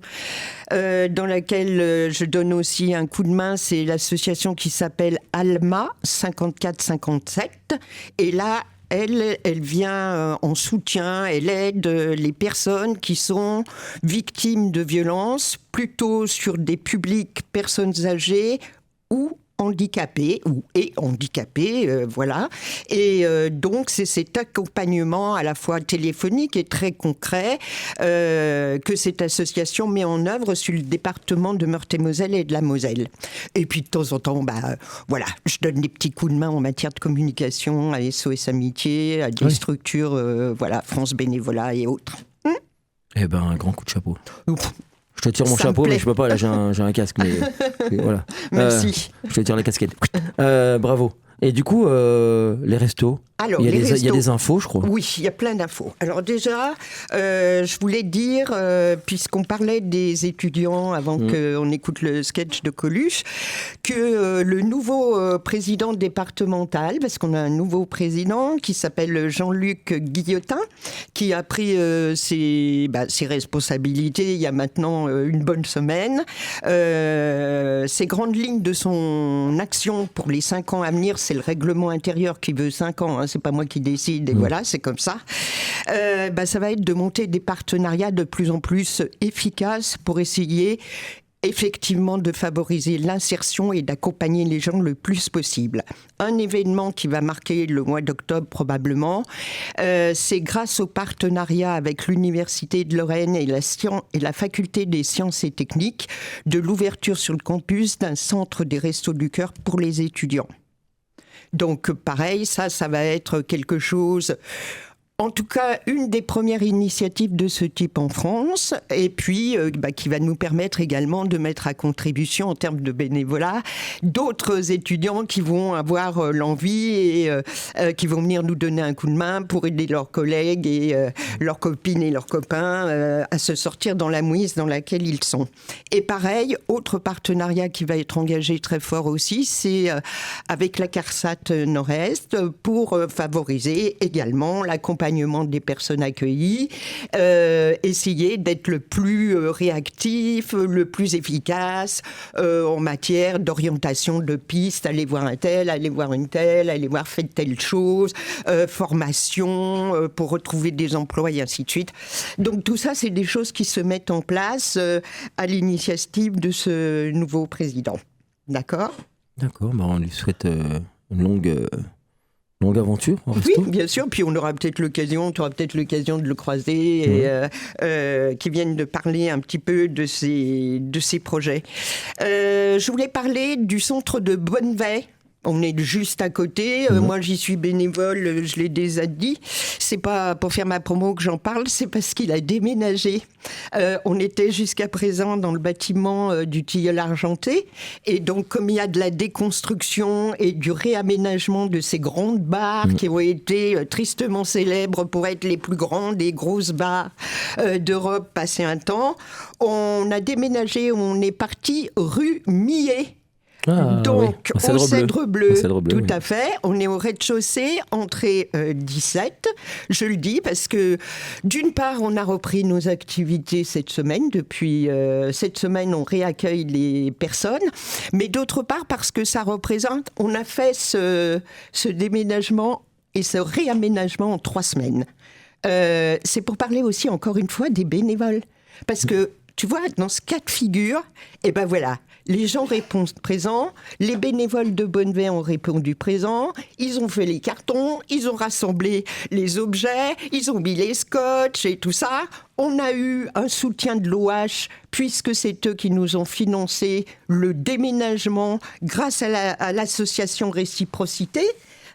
dans laquelle je donne aussi un coup de main, c'est l'association qui s'appelle ALMA 5457. Et là, elle vient en soutien, elle aide les personnes qui sont victimes de violences, plutôt sur des publics personnes âgées ou handicapés voilà. Et donc c'est cet accompagnement à la fois téléphonique et très concret que cette association met en œuvre sur le département de Meurthe-et-Moselle et de la Moselle. Et puis de temps en temps, voilà, je donne des petits coups de main en matière de communication à SOS Amitié, à des structures, voilà, France Bénévolat et autres. Eh ben, un grand coup de chapeau. Ouf. Je te tire mon chapeau, mais je peux pas, là j'ai un casque, mais voilà. Merci. Je te tire la casquette. Bravo. Et du coup, les restos, alors, il y a des infos, je crois. Oui, il y a plein d'infos. Alors déjà, je voulais dire, puisqu'on parlait des étudiants avant qu'on écoute le sketch de Coluche, que le nouveau président départemental, parce qu'on a un nouveau président qui s'appelle Jean-Luc Guillotin, qui a pris ses responsabilités il y a maintenant une bonne semaine. Ces grandes lignes de son action pour les 5 ans à venir, c'est le règlement intérieur qui veut 5 ans, c'est pas moi qui décide, et voilà, c'est comme ça. Ça va être de monter des partenariats de plus en plus efficaces pour essayer effectivement de favoriser l'insertion et d'accompagner les gens le plus possible. Un événement qui va marquer le mois d'octobre probablement, c'est grâce au partenariat avec l'Université de Lorraine et la Faculté des sciences et techniques de l'ouverture sur le campus d'un centre des Restos du Cœur pour les étudiants. Donc pareil, ça va être quelque chose En tout cas, une des premières initiatives de ce type en France, et puis qui va nous permettre également de mettre à contribution en termes de bénévolat d'autres étudiants qui vont avoir l'envie et qui vont venir nous donner un coup de main pour aider leurs collègues et leurs copines et leurs copains à se sortir dans la mouise dans laquelle ils sont. Et pareil, autre partenariat qui va être engagé très fort aussi, c'est avec la CARSAT Nord-Est pour favoriser également l'accompagnement des personnes accueillies, essayer d'être le plus réactif, le plus efficace en matière d'orientation de pistes, aller voir un tel, aller voir une telle, aller voir faites telle chose, formation pour retrouver des emplois et ainsi de suite. Donc tout ça, c'est des choses qui se mettent en place à l'initiative de ce nouveau président. D'accord ? D'accord, on lui souhaite une longue aventure en resto. Oui, bien sûr. Puis on aura peut-être l'occasion, tu auras peut-être l'occasion de le croiser et qui viennent de parler un petit peu de ces projets. Je voulais parler du centre de Bonnevet. On est juste à côté. Moi, j'y suis bénévole, je l'ai déjà dit. C'est pas pour faire ma promo que j'en parle, c'est parce qu'il a déménagé. On était jusqu'à présent dans le bâtiment du Tilleul argenté. Et donc, comme il y a de la déconstruction et du réaménagement de ces grandes bars qui ont été tristement célèbres pour être les plus grandes et grosses bars d'Europe passé un temps, on a déménagé, on est parti rue Millet. Donc, oui. au Cèdre Bleu, tout oui. à fait. On est au rez-de-chaussée, entrée 17. Je le dis parce que, d'une part, on a repris nos activités cette semaine. Depuis cette semaine, on réaccueille les personnes. Mais d'autre part, parce que ça représente... On a fait ce déménagement et ce réaménagement en 3 semaines. C'est pour parler aussi, encore une fois, des bénévoles. Parce que, tu vois, dans ce cas de figure, voilà... Les gens répondent présents, les bénévoles de Bonnevet ont répondu présents, ils ont fait les cartons, ils ont rassemblé les objets, ils ont mis les scotch et tout ça. On a eu un soutien de l'OH puisque c'est eux qui nous ont financé le déménagement grâce à l'association Réciprocité.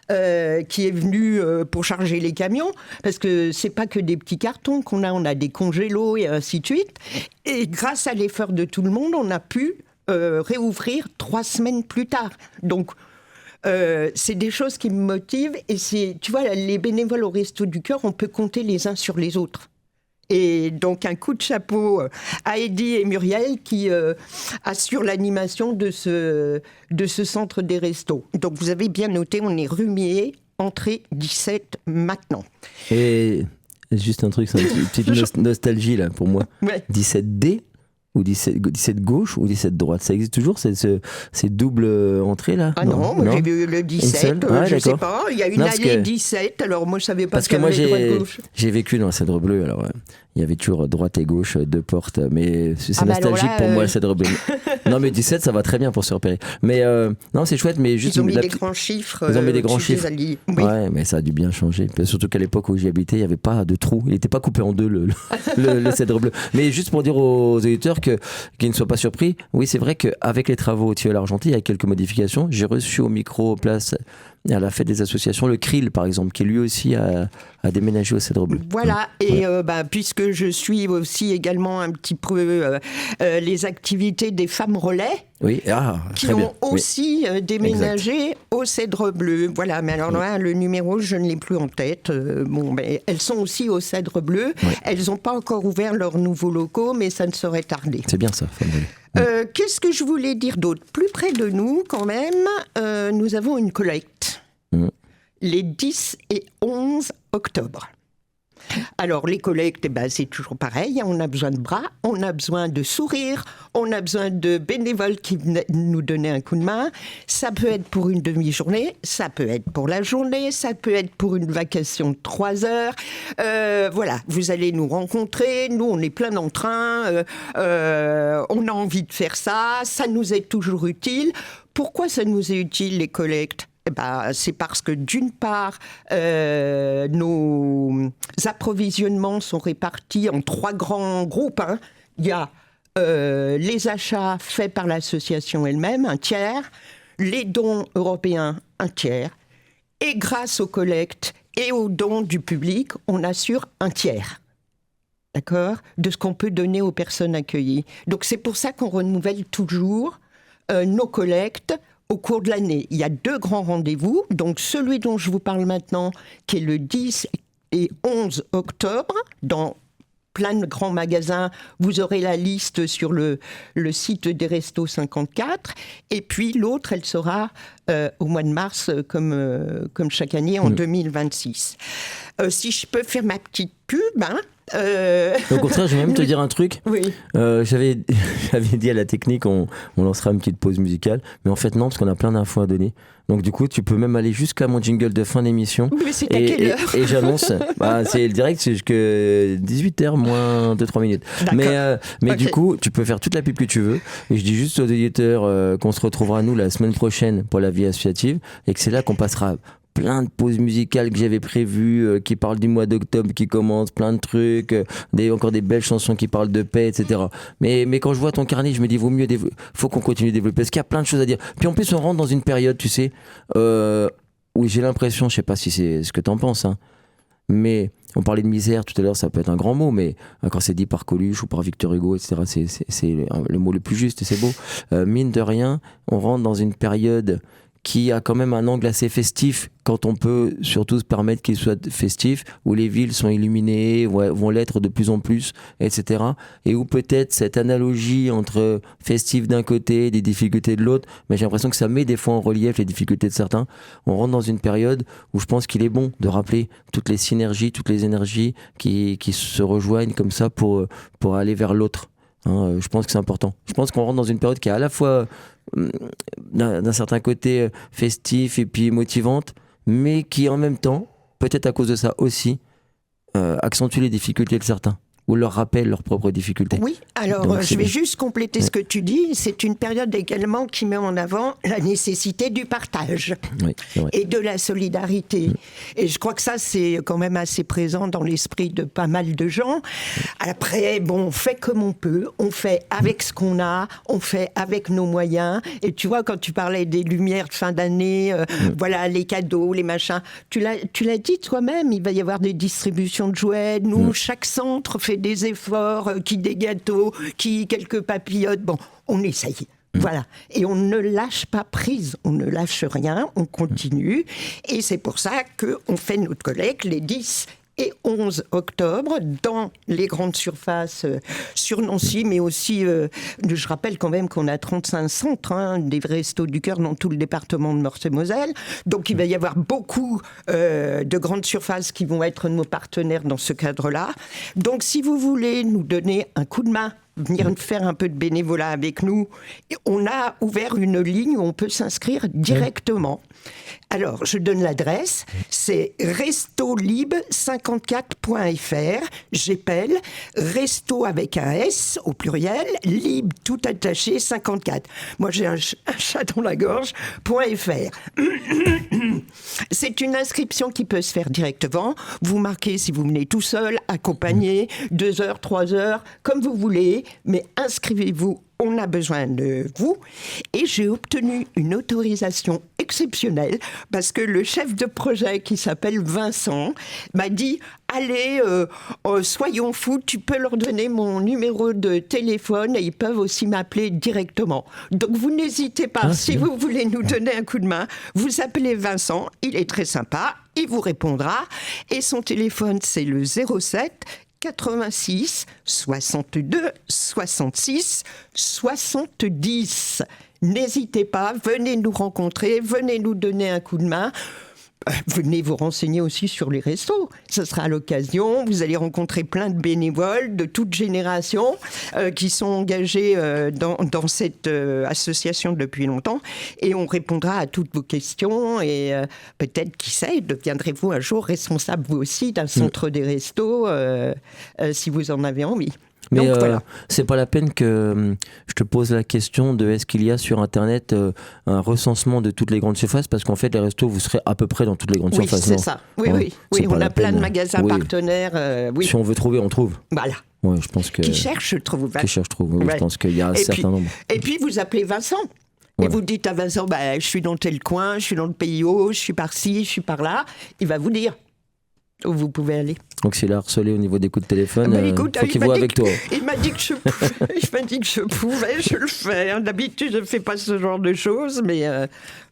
Qui est venu pour charger les camions, parce que c'est pas que des petits cartons qu'on a, on a des congélos et ainsi de suite. Et grâce à l'effort de tout le monde, on a pu réouvrir 3 semaines plus tard. Donc, c'est des choses qui me motivent. Et tu vois, les bénévoles au Resto du Cœur, on peut compter les uns sur les autres. Et donc, un coup de chapeau à Eddy et Muriel qui assurent l'animation de ce centre des restos. Donc, vous avez bien noté, on est rue Millet, entrée 17 maintenant. Et juste un truc, c'est une petite nostalgie là pour moi. Ouais. 17D ou 17 gauche ou 17 droite, ça existe toujours ces doubles entrées là? Ah non, moi j'ai vu le 17, je sais pas, il y a une allée 17, alors moi je savais pas qu'il y avait droite-gauche. J'ai vécu dans le Cèdre Bleu, alors il y avait toujours droite et gauche, 2 portes, mais c'est nostalgique pour moi le Cèdre Bleu. Non mais 17 ça va très bien pour se repérer. Mais non c'est chouette, mais juste... Ils ont mis des grands chiffres. Ils ont mis des grands chiffres. Oui. Ouais, mais ça a dû bien changer. Surtout qu'à l'époque où j'y habitais, il n'y avait pas de trou. Il n'était pas coupé en deux le Cèdre Bleu. Mais juste pour dire aux auditeurs qu'ils ne soient pas surpris, oui c'est vrai qu'avec les travaux au Tilleul argenté, il y a quelques modifications. J'ai reçu au micro place à la fête des associations le Krill par exemple, qui lui aussi a déménagé au Cèdre Bleu. Voilà, et puisque je suis aussi également un petit peu les activités des femmes relais, qui ont aussi déménagé au Cèdre Bleu. Voilà, mais alors là, le numéro, je ne l'ai plus en tête. Elles sont aussi au Cèdre Bleu. Oui. Elles n'ont pas encore ouvert leurs nouveaux locaux, mais ça ne saurait tarder. C'est bien ça, femmes relais. Qu'est-ce que je voulais dire d'autre? Plus près de nous, quand même, nous avons une collecte. Les 10 et 11 octobre. Alors, les collectes, c'est toujours pareil. On a besoin de bras, on a besoin de sourires, on a besoin de bénévoles qui viennent nous donner un coup de main. Ça peut être pour une demi-journée, ça peut être pour la journée, ça peut être pour une vacation de 3 heures. Voilà, vous allez nous rencontrer. Nous, on est plein d'entrain. On a envie de faire ça. Ça nous est toujours utile. Pourquoi ça nous est utile, les collectes ? C'est parce que d'une part, nos approvisionnements sont répartis en 3 grands groupes. Il y a les achats faits par l'association elle-même, 1/3, les dons européens, 1/3, et grâce aux collectes Et aux dons du public, on assure un tiers. D'accord ? De ce qu'on peut donner aux personnes accueillies. Donc c'est pour ça qu'on renouvelle toujours nos collectes au cours de l'année. Il y a 2 grands rendez-vous. Donc celui dont je vous parle maintenant, qui est le 10 et 11 octobre, dans plein de grands magasins. Vous aurez la liste sur le site des Restos 54. Et puis l'autre, elle sera au mois de mars, comme chaque année, en 2026. Si je peux faire ma petite pub, Au contraire, je vais même te dire un truc. Oui. J'avais dit à la technique, on lancera une petite pause musicale. Mais en fait, non, parce qu'on a plein d'infos à donner. Donc du coup, tu peux même aller jusqu'à mon jingle de fin d'émission. Mais c'est à quelle heure ? Et j'annonce, c'est le direct, c'est jusqu'à 18h moins 2-3 minutes. Mais okay. Du coup, tu peux faire toute la pub que tu veux. Et je dis juste aux auditeurs qu'on se retrouvera nous la semaine prochaine pour la vie associative. Et que c'est là qu'on passera plein de pauses musicales que j'avais prévues, qui parlent du mois d'octobre qui commence, plein de trucs, encore des belles chansons qui parlent de paix, etc. Mais quand je vois ton carnet, je me dis, faut qu'on continue de développer, parce qu'il y a plein de choses à dire. Puis en plus, on rentre dans une période, tu sais, où j'ai l'impression, je sais pas si c'est ce que t'en penses, hein, mais on parlait de misère tout à l'heure, ça peut être un grand mot, mais quand c'est dit par Coluche ou par Victor Hugo, etc., c'est le mot le plus juste et c'est beau. Mine de rien, on rentre dans une période qui a quand même un angle assez festif, quand on peut surtout se permettre qu'il soit festif, où les villes sont illuminées, vont l'être de plus en plus, etc. Et où peut-être cette analogie entre festif d'un côté, des difficultés de l'autre, mais j'ai l'impression que ça met des fois en relief les difficultés de certains. On rentre dans une période où je pense qu'il est bon de rappeler toutes les synergies, toutes les énergies qui se rejoignent comme ça pour aller vers l'autre. Je pense que c'est important. Je pense qu'on rentre dans une période qui est à la fois d'un certain côté festif et puis motivante, mais qui en même temps, peut-être à cause de ça aussi, accentue les difficultés de certains, ou leur rappelle leurs propres difficultés. Oui, alors donc, je vais juste compléter ce que tu dis. C'est une période également qui met en avant la nécessité du partage et de la solidarité. Et je crois que ça, c'est quand même assez présent dans l'esprit de pas mal de gens. Après, on fait comme on peut, on fait avec ce qu'on a, on fait avec nos moyens. Et tu vois, quand tu parlais des lumières de fin d'année, voilà, les cadeaux, les machins, tu l'as dit toi-même, il va y avoir des distributions de jouets. Nous, chaque centre fait des efforts, qui des gâteaux, qui quelques papillotes. Bon, on essaye. Voilà. Et on ne lâche pas prise, on ne lâche rien, on continue. Et c'est pour ça qu'on fait notre collecte les 10 et 11 octobre dans les grandes surfaces sur Nancy, mais aussi, je rappelle quand même qu'on a 35 centres, des Restos du Cœur dans tout le département de Meurthe-et-Moselle. Donc il va y avoir beaucoup de grandes surfaces qui vont être nos partenaires dans ce cadre-là. Donc si vous voulez nous donner un coup de main, venir faire un peu de bénévolat avec nous, on a ouvert une ligne où on peut s'inscrire directement. Alors, je donne l'adresse, c'est restolib54.fr, j'appelle, resto avec un S au pluriel, lib tout attaché 54. Moi, j'ai un chat dans la gorge.fr. C'est une inscription qui peut se faire directement. Vous marquez si vous venez tout seul, accompagné, 2 heures, 3 heures, comme vous voulez, mais inscrivez-vous. On a besoin de vous. Et j'ai obtenu une autorisation exceptionnelle parce que le chef de projet qui s'appelle Vincent m'a dit « Allez, soyons fous, tu peux leur donner mon numéro de téléphone et ils peuvent aussi m'appeler directement. » Donc vous n'hésitez pas, si vous voulez nous donner un coup de main, vous appelez Vincent, il est très sympa, il vous répondra. Et son téléphone, c'est le 07 86 62 66 70. N'hésitez pas, venez nous rencontrer, venez nous donner un coup de main. Venez vous renseigner aussi sur les restos. Ce sera à l'occasion. Vous allez rencontrer plein de bénévoles de toute génération qui sont engagés dans cette association depuis longtemps. Et on répondra à toutes vos questions. Et peut-être, qui sait, deviendrez-vous un jour responsable vous aussi d'un centre des restos si vous en avez envie. Mais donc, voilà. C'est pas la peine que je te pose la question de est-ce qu'il y a sur Internet un recensement de toutes les grandes surfaces, parce qu'en fait les restos vous serez à peu près dans toutes les grandes surfaces. Oui, c'est ça. Oui, on a plein de magasins partenaires. Si on veut trouver, on trouve. Voilà. Ouais, je pense que... Qui cherche, trouve. Qui cherche, trouve. Oui, je pense qu'il y a un certain nombre. Et puis vous appelez Vincent. Et vous dites à Vincent, je suis dans tel coin, je suis dans le pays haut, je suis par-ci, je suis par-là. Il va vous dire. où vous pouvez aller. Donc s'il a harcelé au niveau des coups de téléphone, Écoute, faut qu'il voit avec toi. Il m'a dit que je pouvais, je le fais. D'habitude, je ne fais pas ce genre de choses, mais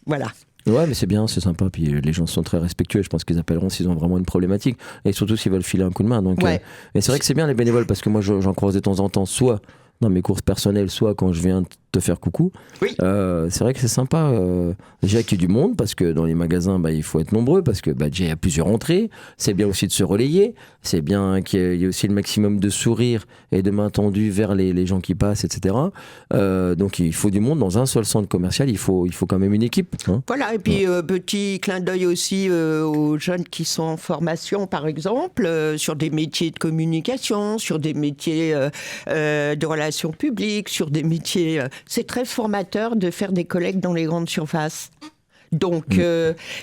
voilà. Ouais, mais c'est bien, c'est sympa. Puis les gens sont très respectueux. Je pense qu'ils appelleront s'ils ont vraiment une problématique. Et surtout s'ils veulent filer un coup de main. Donc, ouais. Et c'est vrai que c'est bien les bénévoles parce que moi j'en croise de temps en temps, soit dans mes courses personnelles, soit quand je viens te faire coucou. Oui. C'est vrai que c'est sympa. Déjà qu'il y ait du monde parce que dans les magasins, il faut être nombreux parce que déjà il y a plusieurs entrées. C'est bien aussi de se relayer. C'est bien qu'il y ait aussi le maximum de sourires et de mains tendues vers les gens qui passent, etc. Donc il faut du monde dans un seul centre commercial. Il faut quand même une équipe. Hein. Voilà. Et puis petit clin d'œil aussi aux jeunes qui sont en formation, par exemple, sur des métiers de communication, sur des métiers de relations publiques, sur des métiers... c'est très formateur de faire des collectes dans les grandes surfaces. Donc,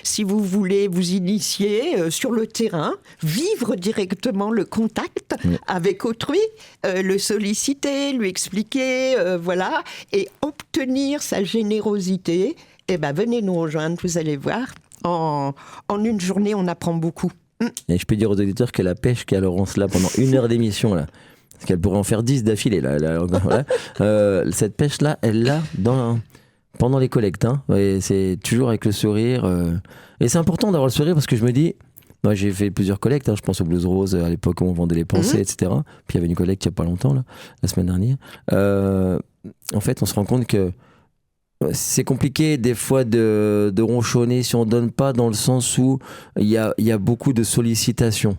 si vous voulez vous initier sur le terrain, vivre directement le contact avec autrui, le solliciter, lui expliquer, voilà, et obtenir sa générosité, venez nous rejoindre, vous allez voir. En une journée, on apprend beaucoup. Et je peux dire aux auditeurs que la pêche qu'a Laurence là pendant 1 heure d'émission, là, parce qu'elle pourrait en faire 10 d'affilée, là, voilà. Cette pêche-là, elle l'a pendant les collectes. Hein. Et c'est toujours avec le sourire. Et c'est important d'avoir le sourire parce que je me dis, moi j'ai fait plusieurs collectes, hein, je pense au Blues Rose à l'époque où on vendait les pensées, etc. Puis il y avait une collecte il n'y a pas longtemps, là, la semaine dernière. En fait, on se rend compte que c'est compliqué des fois de ronchonner si on ne donne pas, dans le sens où il y a beaucoup de sollicitations.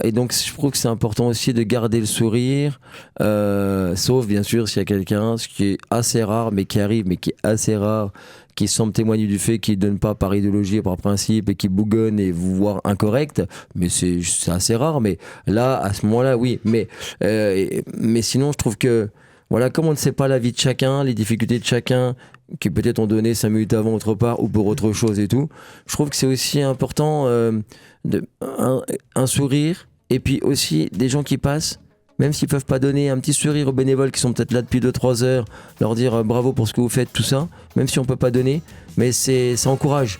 Et donc je trouve que c'est important aussi de garder le sourire, sauf bien sûr s'il y a quelqu'un, ce qui est assez rare mais qui arrive, mais qui est assez rare, qui semble témoigner du fait qu'il ne donne pas par idéologie et par principe et qui bougonne et vous voir incorrect, mais c'est assez rare. Mais là, à ce moment-là, oui, mais sinon je trouve que voilà, comme on ne sait pas la vie de chacun, les difficultés de chacun, qui peut-être ont donné 5 minutes avant autre part ou pour autre chose et tout, je trouve que c'est aussi important un sourire, et puis aussi des gens qui passent, même s'ils peuvent pas donner un petit sourire aux bénévoles qui sont peut-être là depuis 2-3 heures, leur dire bravo pour ce que vous faites, tout ça, même si on peut pas donner, mais ça encourage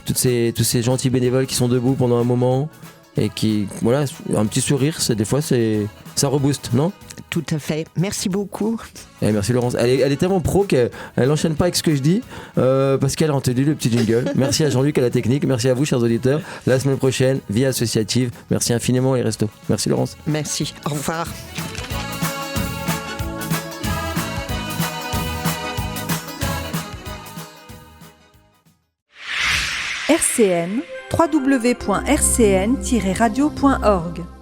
tous ces gentils bénévoles qui sont debout pendant un moment et qui, voilà, un petit sourire, des fois ça rebooste, non ? Tout à fait. Merci beaucoup. Et merci Laurence. Elle est tellement pro qu'elle n'enchaîne pas avec ce que je dis parce qu'elle a entendu le petit jingle. Merci à Jean-Luc à la technique. Merci à vous, chers auditeurs. La semaine prochaine, Vie associative. Merci infiniment les restos. Merci Laurence. Merci. Au revoir. RCN, www.rcn-radio.org